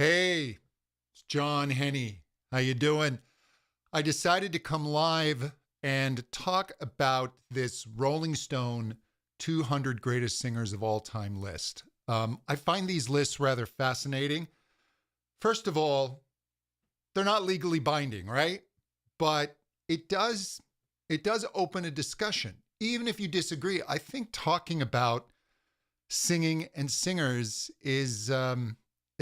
Hey, it's John Henney. How you doing? I decided to come live and talk about this Rolling Stone 200 Greatest Singers of All Time list. I find these lists rather fascinating. First of all, they're not legally binding, right? But it does open a discussion. Even if you disagree, I think talking about singing and singers is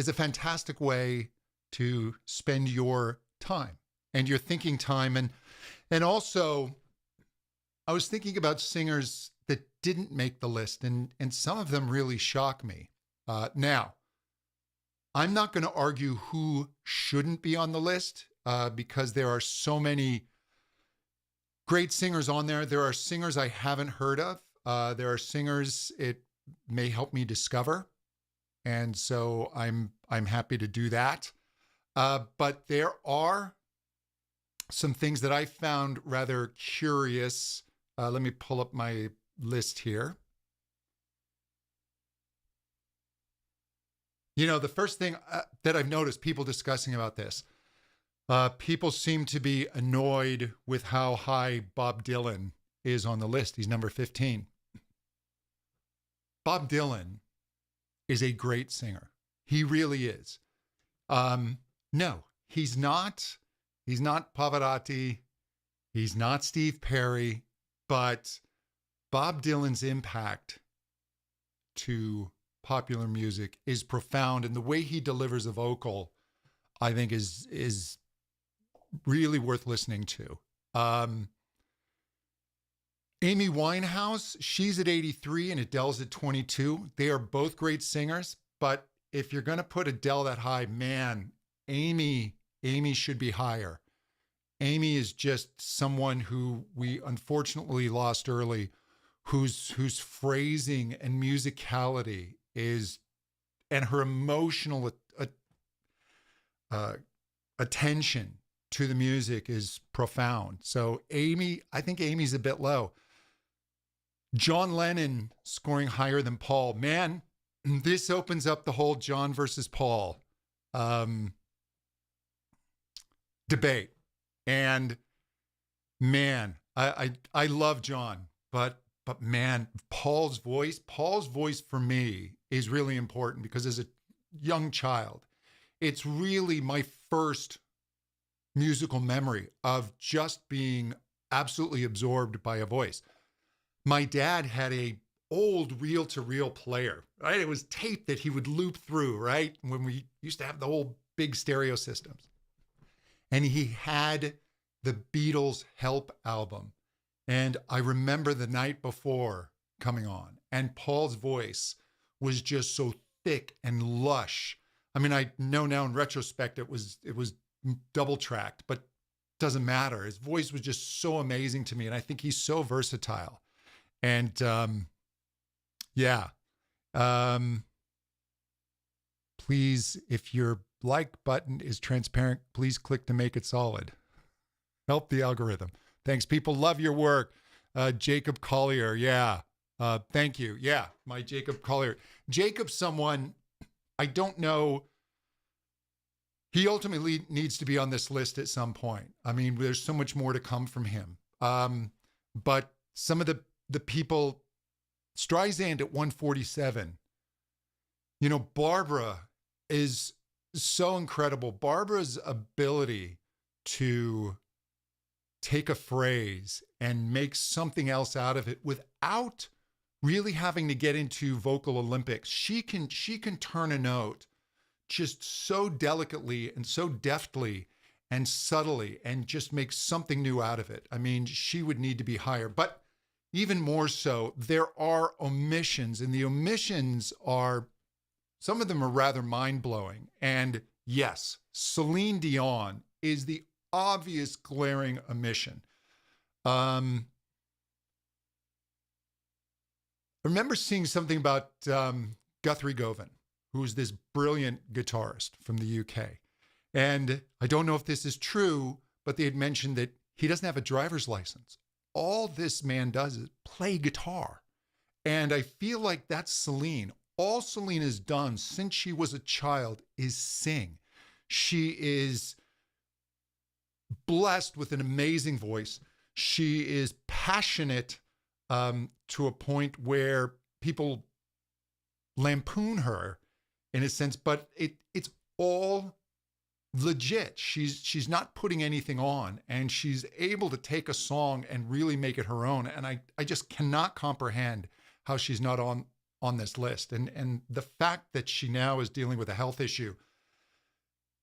a fantastic way to spend your time and your thinking time. And also, I was thinking about singers that didn't make the list, and some of them really shock me. Now, I'm not going to argue who shouldn't be on the list because there are so many great singers on there. There are singers I haven't heard of. There are singers it may help me discover. And so I'm happy to do that. But there are some things that I found rather curious. Let me pull up my list here. You know, the first thing that I've noticed people discussing about this, people seem to be annoyed with how high Bob Dylan is on the list. He's number 15. Bob Dylan is a great singer. He really is. No, he's not. He's not Pavarotti. He's not Steve Perry. But Bob Dylan's impact to popular music is profound, and the way he delivers a vocal, I think, is really worth listening to. Amy Winehouse, she's at 83 and Adele's at 22. They are both great singers, but if you're going to put Adele that high, man, Amy should be higher. Amy is just someone who we unfortunately lost early, whose phrasing and musicality is, and her emotional attention to the music is profound. So I think Amy's a bit low. John Lennon scoring higher than Paul. Man, this opens up the whole John versus Paul debate. And man, I love John, but man, Paul's voice for me is really important because as a young child, it's really my first musical memory of just being absolutely absorbed by a voice. My dad had a old reel-to-reel player, right? It was tape that he would loop through, right? When we used to have the whole big stereo systems. And he had the Beatles' Help album. And I remember the night before coming on, and Paul's voice was just so thick and lush. I mean, I know now in retrospect it was double tracked, but doesn't matter. His voice was just so amazing to me, and I think he's so versatile. And please, if your like button is transparent, please click to make it solid. Help the algorithm. Thanks, people. Love your work. Jacob Collier, yeah. Thank you. Yeah, my Jacob Collier. Jacob's someone, I don't know. He ultimately needs to be on this list at some point. I mean, there's so much more to come from him. But some of the people, Streisand at 147, you know, Barbara is so incredible. Barbara's ability to take a phrase and make something else out of it without really having to get into vocal Olympics. She can turn a note just so delicately and so deftly and subtly and just make something new out of it. I mean, she would need to be higher. But even more so, there are omissions, and the omissions are, some of them are rather mind-blowing. And yes, Celine Dion is the obvious glaring omission. I remember seeing something about Guthrie Govan, who's this brilliant guitarist from the UK. And I don't know if this is true, but they had mentioned that he doesn't have a driver's license. All this man does is play guitar. And I feel like that's Celine. all Celine has done since she was a child is sing. She is blessed with an amazing voice. She is passionate to a point where people lampoon her in a sense, but it's all legit. She's not putting anything on, and she's able to take a song and really make it her own. And I just cannot comprehend how she's not on this list. And the fact that she now is dealing with a health issue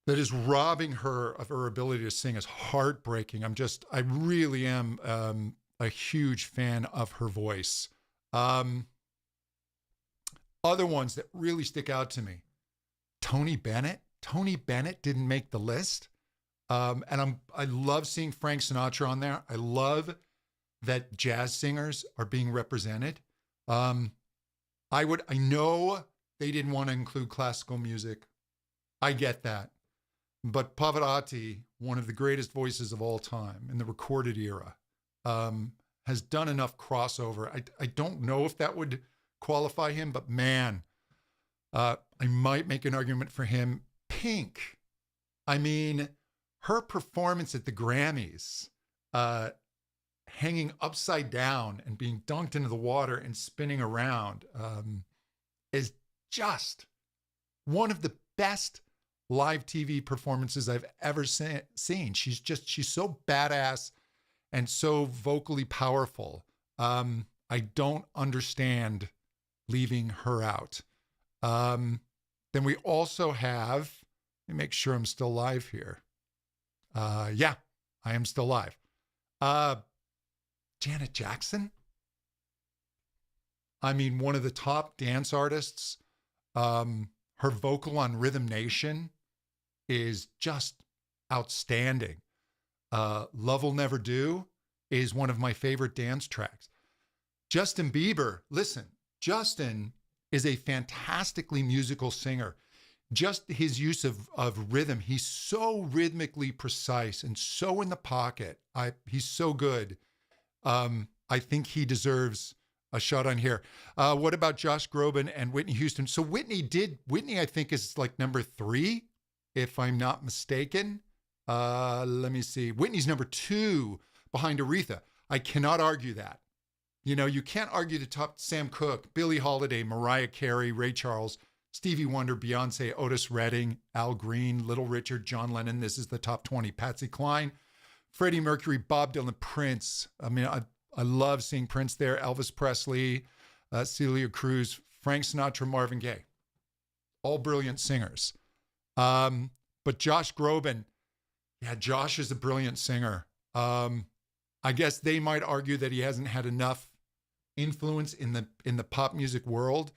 that is robbing her of her ability to sing is heartbreaking. I really am a huge fan of her voice. Other ones that really stick out to me, Tony Bennett. Tony Bennett didn't make the list. And I love seeing Frank Sinatra on there. I love that jazz singers are being represented. I know they didn't want to include classical music. I get that. But Pavarotti, one of the greatest voices of all time in the recorded era, has done enough crossover. I don't know if that would qualify him, but man, I might make an argument for him. Pink. I mean, her performance at the Grammys, hanging upside down and being dunked into the water and spinning around, is just one of the best live TV performances I've ever seen. She's so badass and so vocally powerful. I don't understand leaving her out. Then we also have, let me make sure I'm still live here. Yeah, I am still live. Janet Jackson. I mean, one of the top dance artists. Her vocal on Rhythm Nation is just outstanding. Love Will Never Do is one of my favorite dance tracks. Justin Bieber, listen, Justin is a fantastically musical singer. Just his use of rhythm, he's so rhythmically precise and so in the pocket. He's so good. I think he deserves a shot on here. What about Josh Groban and Whitney Houston? So Whitney, I think, is like number 3, if I'm not mistaken. Let me see. Whitney's number 2 behind Aretha. I cannot argue that. You know, you can't argue the top. Sam Cooke, Billie Holiday, Mariah Carey, Ray Charles, Stevie Wonder, Beyonce, Otis Redding, Al Green, Little Richard, John Lennon. This is the top 20. Patsy Cline, Freddie Mercury, Bob Dylan, Prince. I mean, I love seeing Prince there. Elvis Presley, Celia Cruz, Frank Sinatra, Marvin Gaye. All brilliant singers. But Josh Groban, yeah, Josh is a brilliant singer. I guess they might argue that he hasn't had enough influence in the pop music world.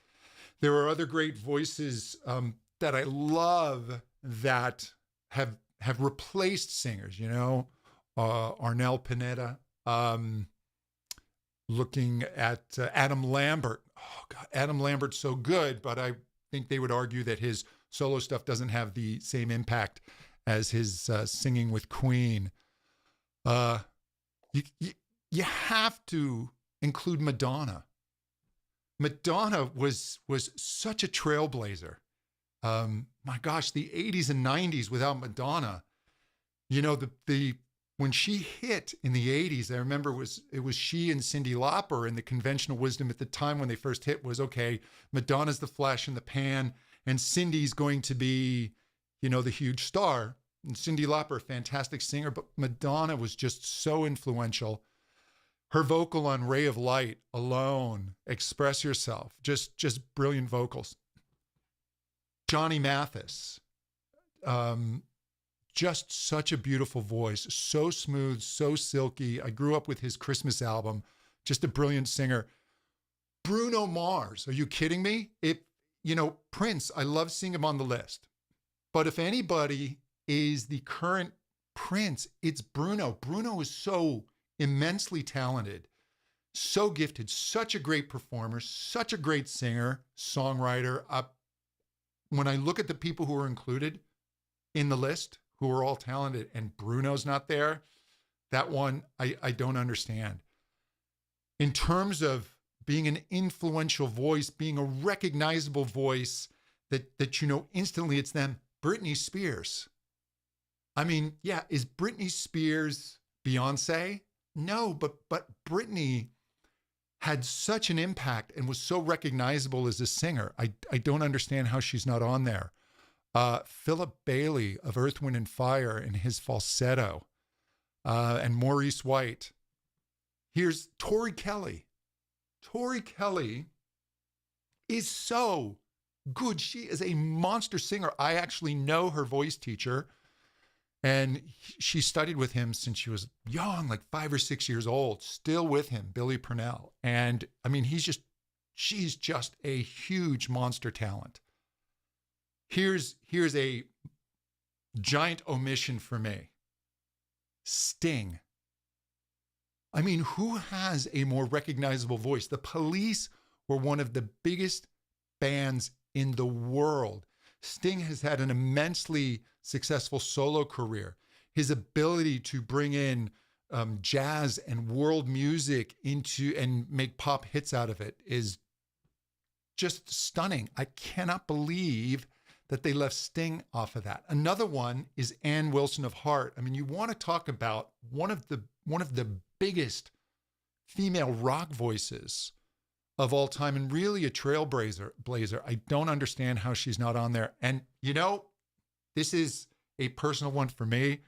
There are other great voices that I love that have replaced singers, you know, Arnel Pineda, looking at Adam Lambert. Oh God, Adam Lambert's so good, but I think they would argue that his solo stuff doesn't have the same impact as his singing with Queen. You have to include Madonna. Madonna was such a trailblazer. My gosh, the 80s and 90s without Madonna, you know, the when she hit in the 80s, I remember it was she and Cyndi Lauper, and the conventional wisdom at the time when they first hit was, okay, Madonna's the flash in the pan, and Cindy's going to be, you know, the huge star. And Cyndi Lauper, fantastic singer, but Madonna was just so influential. Her vocal on Ray of Light alone, Express Yourself, just brilliant vocals. Johnny Mathis, just such a beautiful voice, so smooth, so silky. I grew up with his Christmas album, just a brilliant singer. Bruno Mars, are you kidding me? Prince, I love seeing him on the list. But if anybody is the current Prince, it's Bruno. Bruno is so immensely talented, so gifted, such a great performer, such a great singer, songwriter. When I look at the people who are included in the list, who are all talented, and Bruno's not there, that one I don't understand. In terms of being an influential voice, being a recognizable voice that you know instantly it's them. Britney Spears. I mean, yeah, is Britney Spears Beyonce? No, but Britney had such an impact and was so recognizable as a singer. I don't understand how she's not on there. Philip Bailey of Earth, Wind and Fire and his falsetto, and Maurice White. Here's Tori Kelly. Tori Kelly is so good. She is a monster singer. I actually know her voice teacher, and she studied with him since she was young, like 5 or 6 years old, still with him, Billy Purnell. And I mean, she's just a huge monster talent. Here's a giant omission for me. Sting. I mean, who has a more recognizable voice? The Police were one of the biggest bands in the world. Sting has had an immensely successful solo career. His ability to bring in jazz and world music into and make pop hits out of it is just stunning. I cannot believe that they left Sting off of that. Another one is Ann Wilson of Heart. I mean, you want to talk about one of the biggest female rock voices of all time, and really a trailblazer. I don't understand how she's not on there. And you know, this is a personal one for me.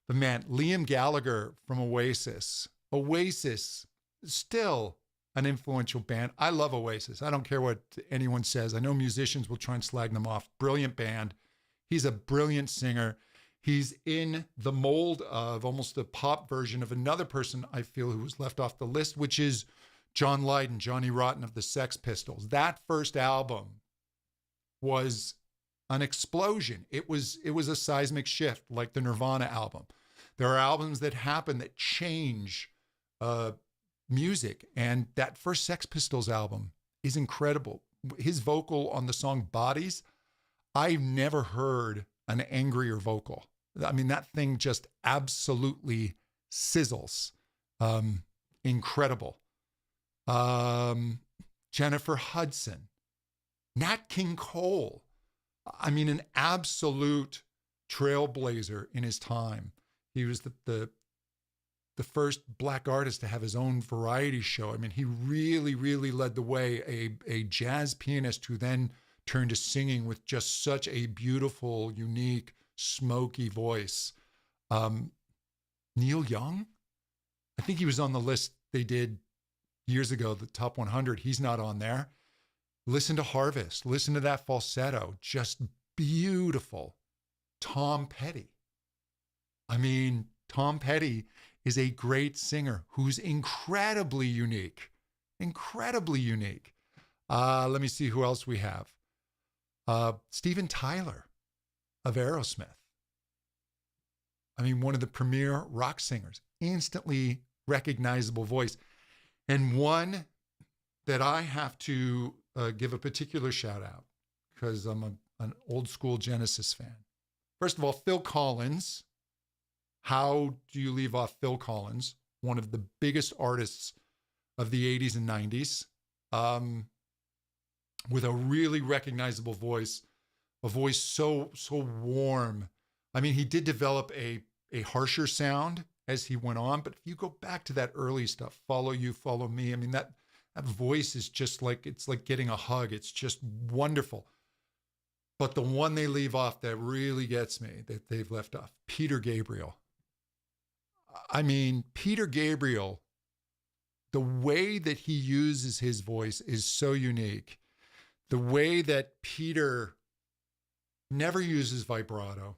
The man, Liam Gallagher from Oasis. Oasis, still an influential band. I love Oasis. I don't care what anyone says. I know musicians will try and slag them off. Brilliant band. He's a brilliant singer. He's in the mold of almost the pop version of another person I feel who was left off the list, which is John Lydon, Johnny Rotten of the Sex Pistols. That first album was an explosion. It was a seismic shift, like the Nirvana album. There are albums that happen that change music, and that first Sex Pistols album is incredible. His vocal on the song Bodies, I've never heard an angrier vocal. I mean, that thing just absolutely sizzles. Incredible. Jennifer Hudson, Nat King Cole. I mean, an absolute trailblazer in his time. He was the first Black artist to have his own variety show. I mean, he really, really led the way, a jazz pianist who then turned to singing with just such a beautiful, unique, smoky voice. Neil Young, I think he was on the list they did years ago, the top 100. He's not on there. Listen to Harvest. Listen to that falsetto. Just beautiful. Tom Petty. I mean, Tom Petty is a great singer who's incredibly unique. Incredibly unique. Let me see who else we have. Steven Tyler of Aerosmith. I mean, one of the premier rock singers. Instantly recognizable voice. And one that I have to give a particular shout out, because I'm an old school Genesis fan. First of all, Phil Collins. How do you leave off Phil Collins? One of the biggest artists of the 80s and 90s, with a really recognizable voice, a voice so warm. I mean, he did develop a harsher sound as he went on, but if you go back to that early stuff, Follow You, Follow Me, I mean, that voice is just like, it's like getting a hug. It's just wonderful. But the one they leave off that really gets me, that they've left off, Peter Gabriel. I mean, Peter Gabriel, the way that he uses his voice is so unique. The way that Peter never uses vibrato,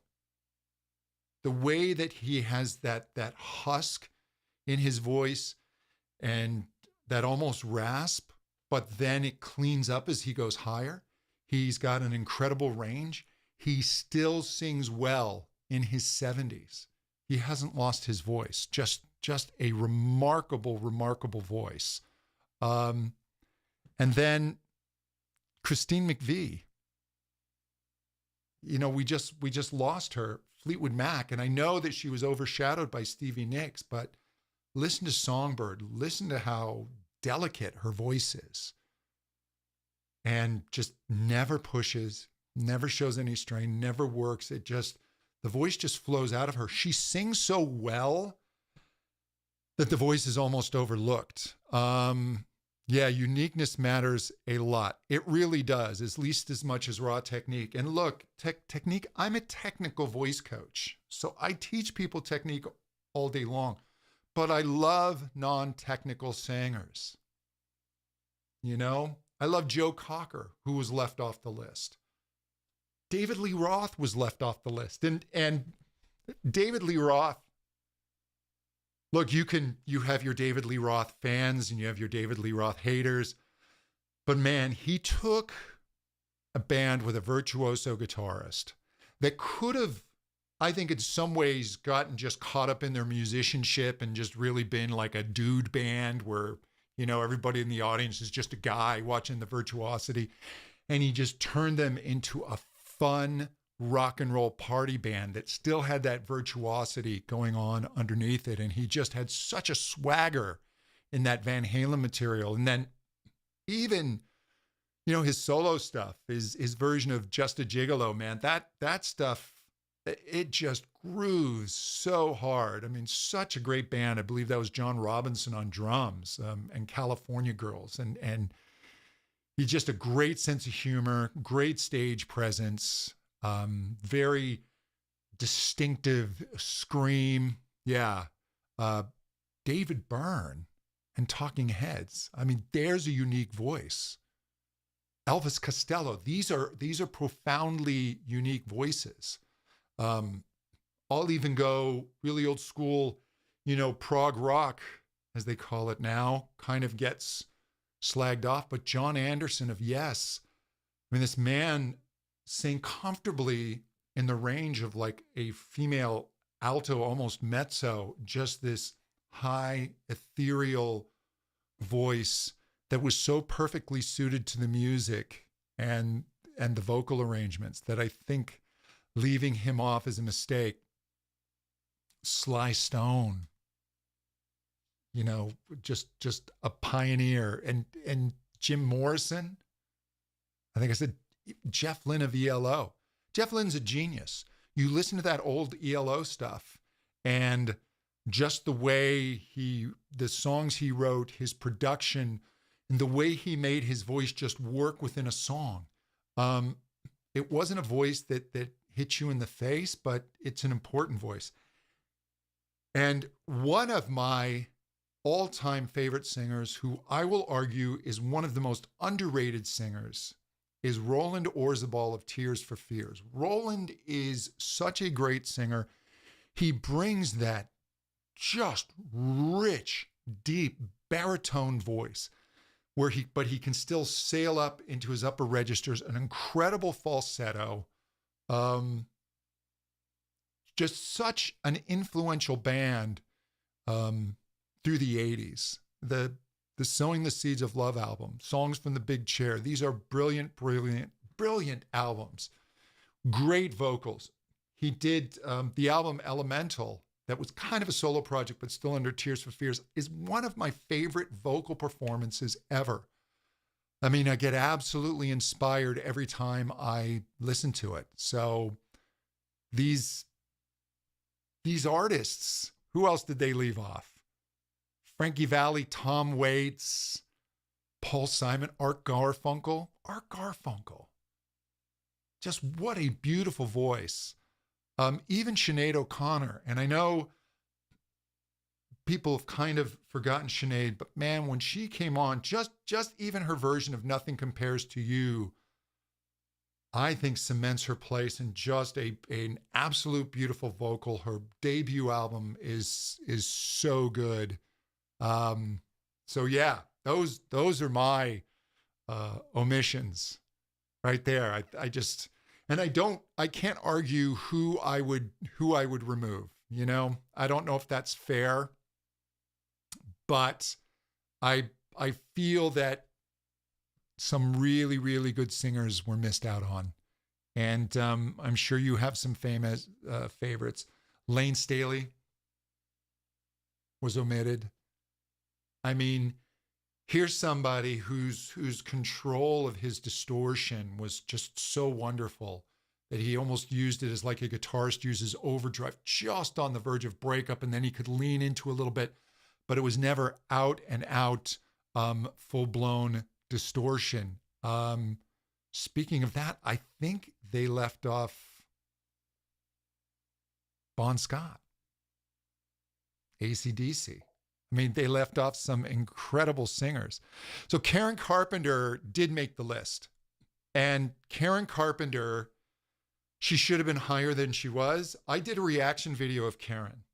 the way that he has that husk in his voice and that almost rasp, but then it cleans up as he goes higher. He's got an incredible range. He still sings well in his 70s. He hasn't lost his voice. Just a remarkable, remarkable voice. And then Christine McVie. You know, we just lost her, Fleetwood Mac, and I know that she was overshadowed by Stevie Nicks, but listen to Songbird. Listen to how delicate her voice is. And just never pushes, never shows any strain, never works. The voice just flows out of her. She sings so well that the voice is almost overlooked. Yeah, uniqueness matters a lot. It really does, at least as much as raw technique. And look, technique, I'm a technical voice coach. So I teach people technique all day long, but I love non-technical singers. You know, I love Joe Cocker, who was left off the list. David Lee Roth was left off the list. And David Lee Roth, look, you have your David Lee Roth fans and you have your David Lee Roth haters, but man, he took a band with a virtuoso guitarist that could have, I think in some ways, gotten just caught up in their musicianship and just really been like a dude band where, you know, everybody in the audience is just a guy watching the virtuosity. And he just turned them into a fun rock and roll party band that still had that virtuosity going on underneath it. And he just had such a swagger in that Van Halen material. And then even, you know, his solo stuff, his version of Just a Gigolo, man, that stuff, it just grooves so hard. I mean, such a great band. I believe that was John Robinson on drums, and California Girls. And he's just a great sense of humor, great stage presence. Very distinctive scream. Yeah. David Byrne and Talking Heads. I mean, there's a unique voice. Elvis Costello. These are profoundly unique voices. I'll even go really old school, you know, prog rock, as they call it now, kind of gets slagged off. But John Anderson of Yes, I mean, this man sang comfortably in the range of like a female alto, almost mezzo, just this high ethereal voice that was so perfectly suited to the music and the vocal arrangements that I think leaving him off is a mistake. Sly Stone, you know, just a pioneer. And Jim Morrison, I think I said Jeff Lynne of ELO. Jeff Lynne's a genius. You listen to that old ELO stuff and just the way the songs he wrote, his production, and the way he made his voice just work within a song. It wasn't a voice that hit you in the face, but it's an important voice. And one of my all-time favorite singers, who I will argue is one of the most underrated singers, is Roland Orzabal of Tears for Fears. Roland is such a great singer. He brings that just rich, deep baritone voice but he can still sail up into his upper registers, an incredible falsetto. Just such an influential band through the 80s. The Sowing the Seeds of Love album, Songs from the Big Chair. These are brilliant, brilliant, brilliant albums. Great vocals. He did the album Elemental, that was kind of a solo project, but still under Tears for Fears, is one of my favorite vocal performances ever. I mean, I get absolutely inspired every time I listen to it. So these artists, who else did they leave off? Frankie Valli, Tom Waits, Paul Simon, Art Garfunkel. Art Garfunkel. Just what a beautiful voice. Even Sinead OConnor. And I know people have kind of forgotten Sinead, but man, when she came on, just even her version of Nothing Compares to You, I think cements her place in just an absolute beautiful vocal. Her debut album is so good. So yeah, those are my omissions right there. I can't argue who I would remove. You know, I don't know if that's fair, but I feel that some really, really good singers were missed out on. And I'm sure you have some famous favorites. Lane Staley was omitted. I mean, here's somebody whose control of his distortion was just so wonderful that he almost used it as like a guitarist uses overdrive, just on the verge of breakup, and then he could lean into a little bit, but it was never out and out full-blown distortion. Speaking of that, I think they left off Bon Scott, AC/DC. I mean, they left off some incredible singers. So Karen Carpenter did make the list. And Karen Carpenter, she should have been higher than she was. I did a reaction video of Karen,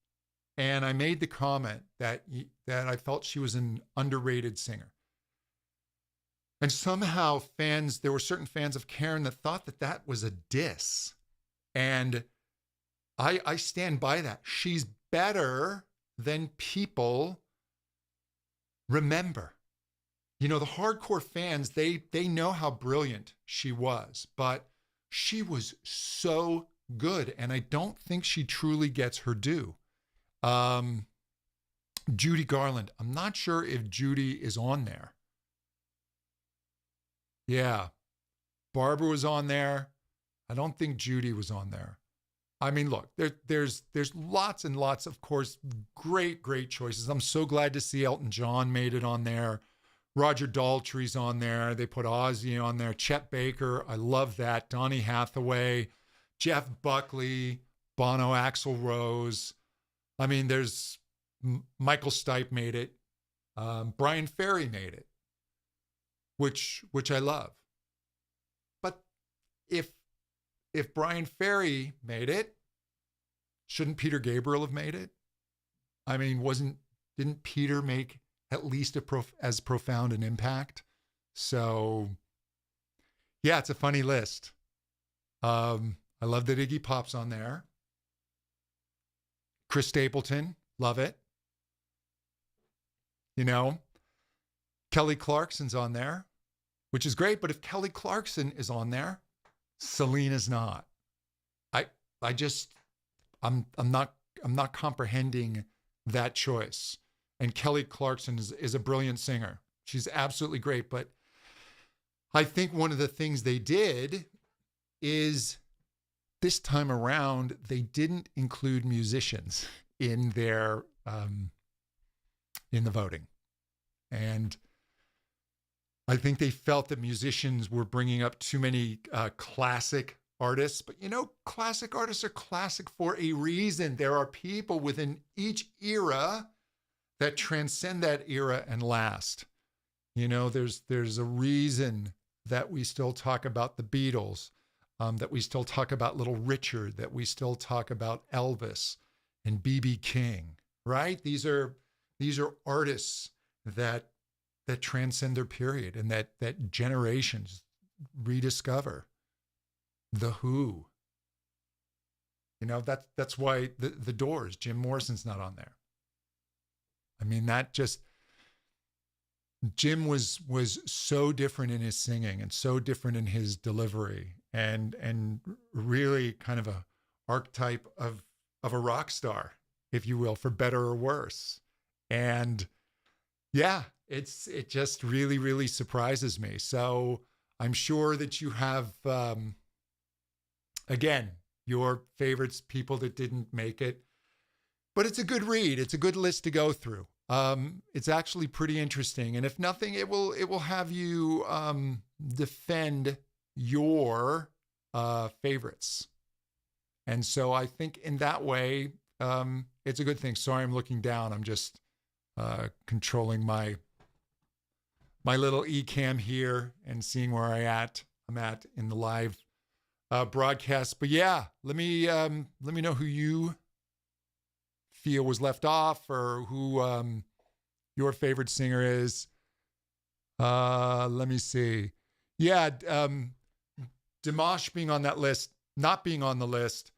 and I made the comment that I felt she was an underrated singer. And somehow there were certain fans of Karen that thought that was a diss. And I stand by that. She's better than people remember. You know, the hardcore fans, they know how brilliant she was, but she was so good, and I don't think she truly gets her due. Judy Garland, I'm not sure if Judy is on there. Yeah, Barbara was on there. I don't think Judy was on there. I mean, look, there's lots and lots, of course, great choices. I'm so glad to see Elton John made it on there. Roger Daltrey's on there. They put Ozzy on there. Chet Baker, I love that. Donny Hathaway, Jeff Buckley, Bono, Axl Rose. I mean, there's Michael Stipe made it. Brian Ferry made it, which I love. But if Brian Ferry made it, shouldn't Peter Gabriel have made it? I mean, didn't Peter make at least as profound an impact? So, yeah, it's a funny list. I love that Iggy Pop's on there. Chris Stapleton, love it. You know, Kelly Clarkson's on there, which is great. But if Kelly Clarkson is on there, Celine is not. I'm not comprehending that choice. And Kelly Clarkson is a brilliant singer. She's absolutely great. But I think one of the things they did is this time around, they didn't include musicians in their in the voting. And I think they felt that musicians were bringing up too many classic artists. But, you know, classic artists are classic for a reason. There are people within each era that transcend that era and last. You know, there's a reason that we still talk about the Beatles, that we still talk about Little Richard, that we still talk about Elvis and B.B. King, right? These are artists that transcend their period and that generations rediscover. The Who. You know, that's why the Doors, Jim Morrison's not on there. I mean, Jim was so different in his singing and so different in his delivery and really kind of a archetype of a rock star, if you will, for better or worse. And yeah, it just really, really surprises me. So I'm sure that you have, again, your favorites, people that didn't make it. But it's a good read. It's a good list to go through. It's actually pretty interesting. And if nothing, it will have you defend your favorites. And so I think in that way, it's a good thing. Sorry, I'm looking down. I'm just controlling my little eCam here and seeing where I'm at in the live broadcast. But yeah, let me know who you feel was left off or who your favorite singer is. Let me see. Yeah, Dimash being on that list, not being on the list.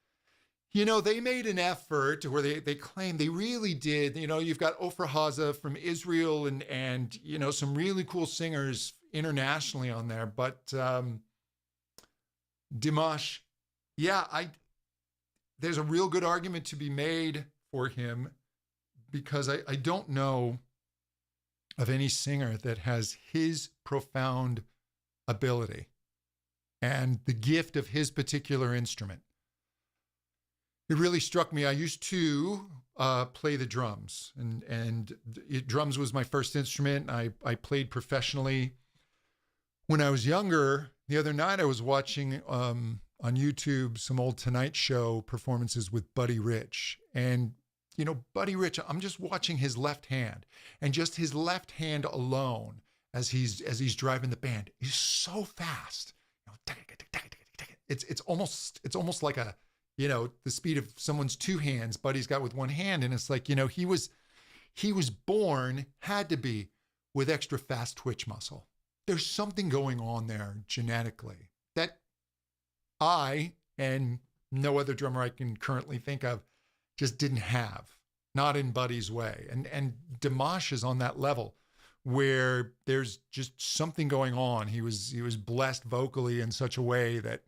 You know, they made an effort where they claim they really did. You know, you've got Ofra Haza from Israel and you know, some really cool singers internationally on there. But Dimash, yeah, there's a real good argument to be made for him because I don't know of any singer that has his profound ability and the gift of his particular instrument. It really struck me. I used to play the drums, and drums was my first instrument. I played professionally when I was younger. The other night I was watching on YouTube some old Tonight Show performances with Buddy Rich. And, you know, Buddy Rich, I'm just watching his left hand, and just his left hand alone as he's driving the band is so fast. You know, it's almost like a, you know, the speed of someone's two hands Buddy's got with one hand. And it's like, you know, he was born, had to be, with extra fast twitch muscle. There's something going on there genetically that I, and no other drummer I can currently think of, just didn't have, not in Buddy's way. And Dimash is on that level where there's just something going on. He was blessed vocally in such a way that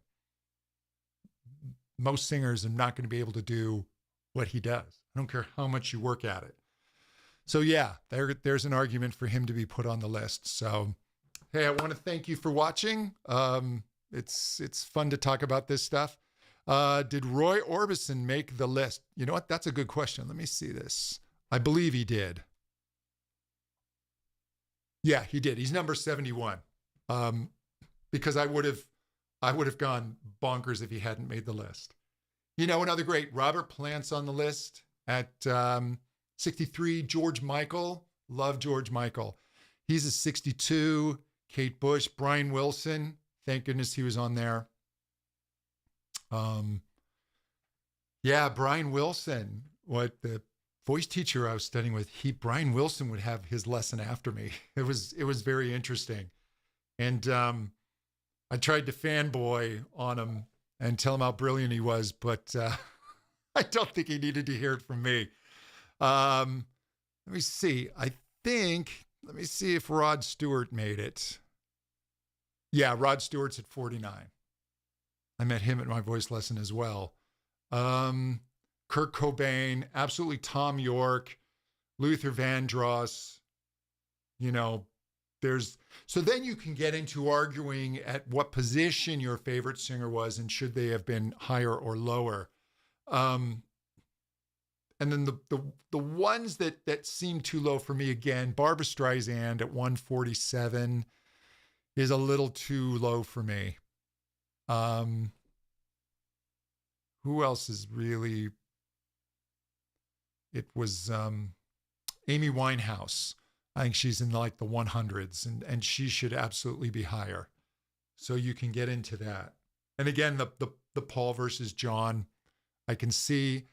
most singers are not going to be able to do what he does. I don't care how much you work at it. So yeah, there's an argument for him to be put on the list. So, hey, I want to thank you for watching. It's fun to talk about this stuff. Did Roy Orbison make the list? You know what? That's a good question. Let me see this. I believe he did. Yeah, he did. He's number 71. Because I would have gone bonkers if he hadn't made the list. You know, another great, Robert Plant's on the list at 63. George Michael, love George Michael. He's a 62. Kate Bush, Brian Wilson, thank goodness he was on there. Yeah, Brian Wilson, what the voice teacher I was studying with, Brian Wilson would have his lesson after me. It was very interesting. And I tried to fanboy on him and tell him how brilliant he was, but I don't think he needed to hear it from me. Let me see. Let me see if Rod Stewart made it. Yeah, Rod Stewart's at 49. I met him at my voice lesson as well. Kurt Cobain, absolutely Tom York, Luther Vandross, you know, so then you can get into arguing at what position your favorite singer was and should they have been higher or lower. And then the ones that seem too low for me, again, Barbra Streisand at 147 is a little too low for me. Who else is really? It was Amy Winehouse. I think she's in like the 100s, and she should absolutely be higher. So you can get into that. And again, the Paul versus John, I can see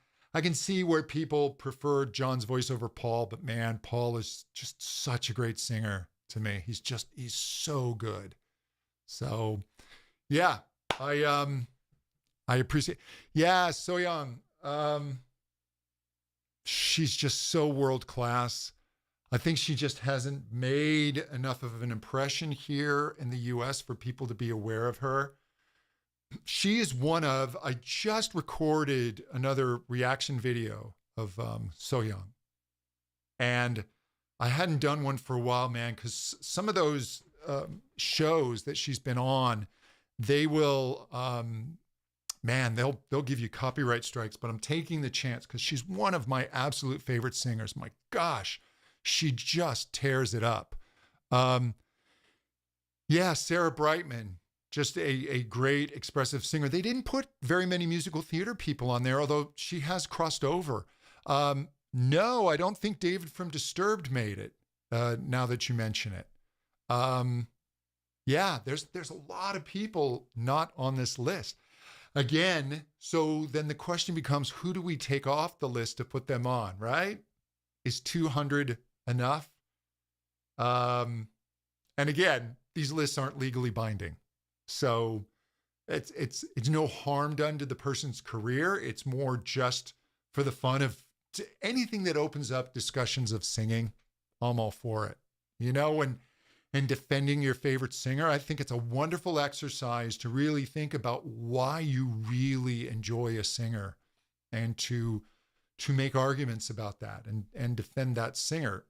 where people prefer John's voice over Paul, but man, Paul is just such a great singer to me. He's so good. So yeah, I appreciate. Yeah, So Young. She's just so world class. I think she just hasn't made enough of an impression here in the US for people to be aware of her. She is I just recorded another reaction video of So Young. And I hadn't done one for a while, man, because some of those shows that she's been on, they will, they'll give you copyright strikes, but I'm taking the chance because she's one of my absolute favorite singers. My gosh, she just tears it up. Yeah, Sarah Brightman, just a great expressive singer. They didn't put very many musical theater people on there, although she has crossed over. No, I don't think David from Disturbed made it, now that you mention it. Yeah, there's a lot of people not on this list. Again, so then the question becomes, who do we take off the list to put them on, right? Is 200 enough? And again, these lists aren't legally binding. So it's no harm done to the person's career. It's more just for the fun of anything that opens up discussions of singing. I'm all for it. You know, and defending your favorite singer, I think it's a wonderful exercise to really think about why you really enjoy a singer and to make arguments about that and defend that singer.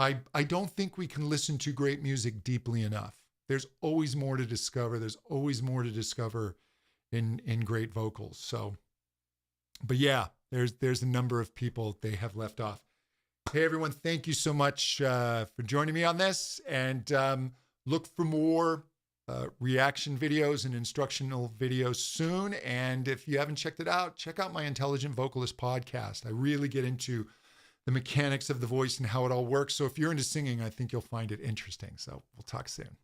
I don't think we can listen to great music deeply enough. There's always more to discover. There's always more to discover in great vocals. So, but yeah, there's a number of people they have left off. Hey everyone, thank you so much for joining me on this, and look for more reaction videos and instructional videos soon. And if you haven't checked it out, check out my Intelligent Vocalist podcast. I really get into the mechanics of the voice and how it all works. So if you're into singing, I think you'll find it interesting. So we'll talk soon.